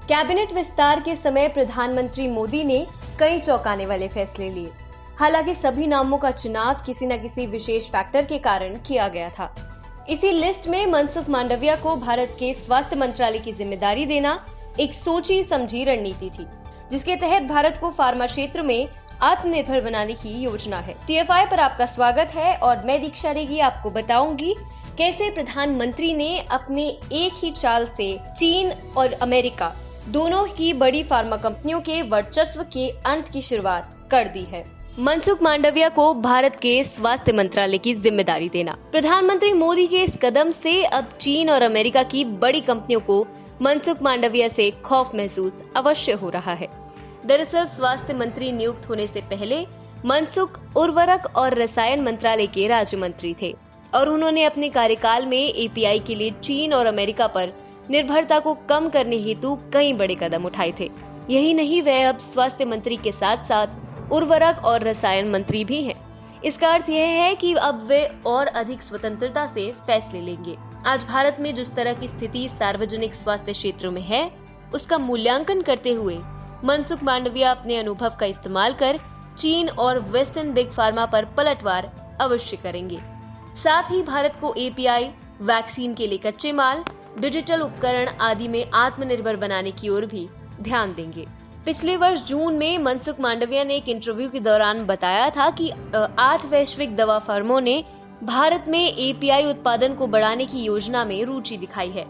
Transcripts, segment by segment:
Cabinet विस्तार के समय प्रधानमंत्री मोदी ने कई चौंकाने वाले फैसले लिए। हालांकि सभी नामों का चुनाव किसी न किसी विशेष फैक्टर के कारण किया गया था। इसी लिस्ट में मनसुख मांडविया को भारत के स्वास्थ्य मंत्रालय की जिम्मेदारी देना एक सोची समझी रणनीति थी, जिसके तहत भारत को फार्मा क्षेत्र में आत्मनिर्भर बनाने की योजना है। TFI पर आपका स्वागत है और मैं दीक्षा रेगी आपको बताऊंगी कैसे प्रधानमंत्री ने अपने एक ही चाल से चीन और अमेरिका दोनों की बड़ी फार्मा कंपनियों के वर्चस्व के अंत की शुरुआत कर दी है। मनसुख मांडविया को भारत के स्वास्थ्य मंत्रालय की जिम्मेदारी देना। प्रधानमंत्री मोदी के इस कदम से अब चीन और अमेरिका की बड़ी कंपनियों को मनसुख मांडविया से खौफ महसूस अवश्य हो रहा है। दरअसल स्वास्थ्य मंत्री नियुक्त होने से पहले मनसुख उर्वरक और रसायन मंत्रालय के राज्य मंत्री थे और उन्होंने अपने कार्यकाल में API के लिए चीन और अमेरिका पर निर्भरता को कम करने हेतु कई बड़े कदम उठाए थे। यही नहीं, वह अब स्वास्थ्य मंत्री के साथ साथ उर्वरक और रसायन मंत्री भी हैं। इसका अर्थ यह है कि अब वे और अधिक स्वतंत्रता से फैसले लेंगे। आज भारत में जिस तरह की स्थिति सार्वजनिक स्वास्थ्य क्षेत्र में है, उसका मूल्यांकन करते हुए मनसुख मांडविया अपने अनुभव का इस्तेमाल कर चीन और वेस्टर्न बिग फार्मा पर पलटवार अवश्य करेंगे। साथ ही भारत को API, वैक्सीन के लिए कच्चे माल, डिजिटल उपकरण आदि में आत्मनिर्भर बनाने की ओर भी ध्यान देंगे। पिछले वर्ष जून में मनसुख मांडविया ने एक इंटरव्यू के दौरान बताया था कि 8 वैश्विक दवा फर्मों ने भारत में API उत्पादन को बढ़ाने की योजना में रुचि दिखाई है।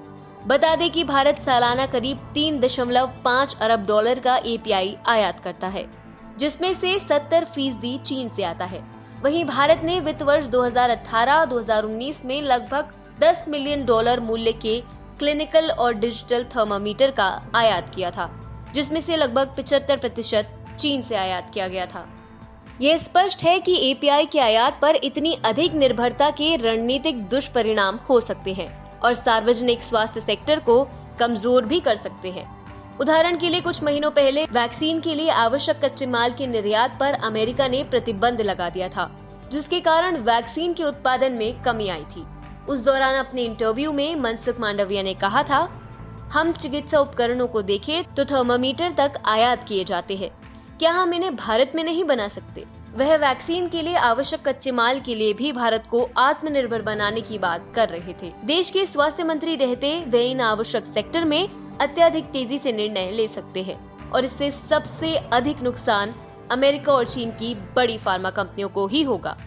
बता दें कि भारत सालाना करीब 3.5 अरब डॉलर का API आयात करता है, जिसमें से 70% चीन से आता है। वहीं भारत ने वित्त वर्ष 2018-2019 में लगभग $10 मिलियन मूल्य के क्लिनिकल और डिजिटल थर्मामीटर का आयात किया था, जिसमें से लगभग 75% चीन से आयात किया गया था। यह स्पष्ट है कि API के आयात पर इतनी अधिक निर्भरता के रणनीतिक दुष्परिणाम हो सकते हैं और सार्वजनिक स्वास्थ्य सेक्टर को कमजोर भी कर सकते हैं। उदाहरण के लिए कुछ महीनों पहले वैक्सीन के लिए आवश्यक कच्चे माल के निर्यात पर अमेरिका ने प्रतिबंध लगा दिया था, जिसके कारण वैक्सीन के उत्पादन में कमी आई थी। उस दौरान अपने इंटरव्यू में मनसुख मांडविया ने कहा था, हम चिकित्सा उपकरणों को देखें तो थर्मामीटर तक आयात किए जाते हैं, क्या हम इन्हें भारत में नहीं बना सकते? वह वैक्सीन के लिए आवश्यक कच्चे माल के लिए भी भारत को आत्मनिर्भर बनाने की बात कर रहे थे। देश के स्वास्थ्य मंत्री रहते वे इन आवश्यक सेक्टर में अत्यधिक तेजी से निर्णय ले सकते हैं और इससे सबसे अधिक नुकसान अमेरिका और चीन की बड़ी फार्मा कंपनियों को ही होगा।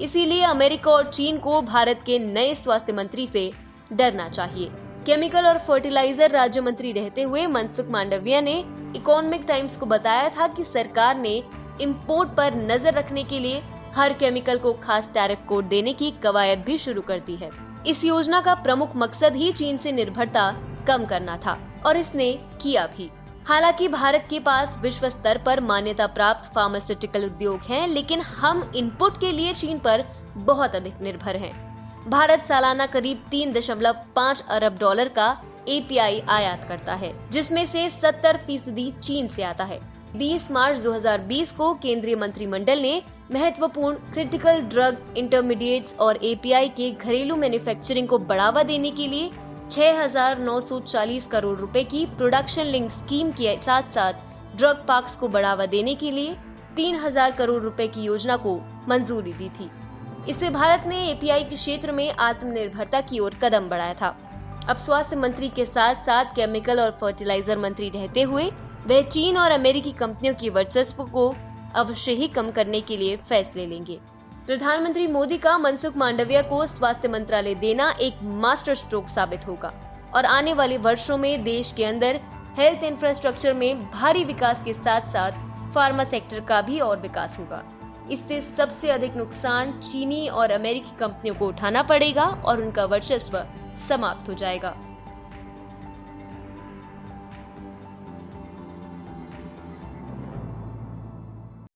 इसीलिए अमेरिका और चीन को भारत के नए स्वास्थ्य मंत्री से डरना चाहिए। केमिकल और फर्टिलाइजर राज्य मंत्री रहते हुए मनसुख मांडविया ने इकोनॉमिक टाइम्स को बताया था कि सरकार ने इंपोर्ट पर नजर रखने के लिए हर केमिकल को खास टैरिफ कोड देने की कवायद भी शुरू कर दी है। इस योजना का प्रमुख मकसद ही चीन से निर्भरता कम करना था और इसने किया भी। हालांकि भारत के पास विश्व स्तर पर मान्यता प्राप्त फार्मास्यूटिकल उद्योग हैं, लेकिन हम इनपुट के लिए चीन पर बहुत अधिक निर्भर हैं। भारत सालाना करीब 3.5 अरब डॉलर का API आयात करता है, जिसमें से 70% चीन से आता है। 20 मार्च 2020 को केंद्रीय मंत्रिमंडल ने महत्वपूर्ण क्रिटिकल ड्रग इंटरमीडिएट्स और API के घरेलू मैन्युफैक्चरिंग को बढ़ावा देने के लिए 6,940 करोड़ रुपए की प्रोडक्शन लिंक स्कीम के साथ साथ ड्रग पार्क्स को बढ़ावा देने के लिए 3,000 करोड़ रुपए की योजना को मंजूरी दी थी। इससे भारत ने API के क्षेत्र में आत्मनिर्भरता की ओर कदम बढ़ाया था। अब स्वास्थ्य मंत्री के साथ साथ केमिकल और फर्टिलाइजर मंत्री रहते हुए वे चीन और अमेरिकी कंपनियों के वर्चस्व को अवश्य ही कम करने के लिए फैसले लेंगे। प्रधानमंत्री मोदी का मनसुख मांडविया को स्वास्थ्य मंत्रालय देना एक मास्टर स्ट्रोक साबित होगा और आने वाले वर्षों में देश के अंदर हेल्थ इंफ्रास्ट्रक्चर में भारी विकास के साथ साथ फार्मा सेक्टर का भी और विकास होगा। इससे सबसे अधिक नुकसान चीनी और अमेरिकी कंपनियों को उठाना पड़ेगा और उनका वर्चस्व समाप्त हो जाएगा।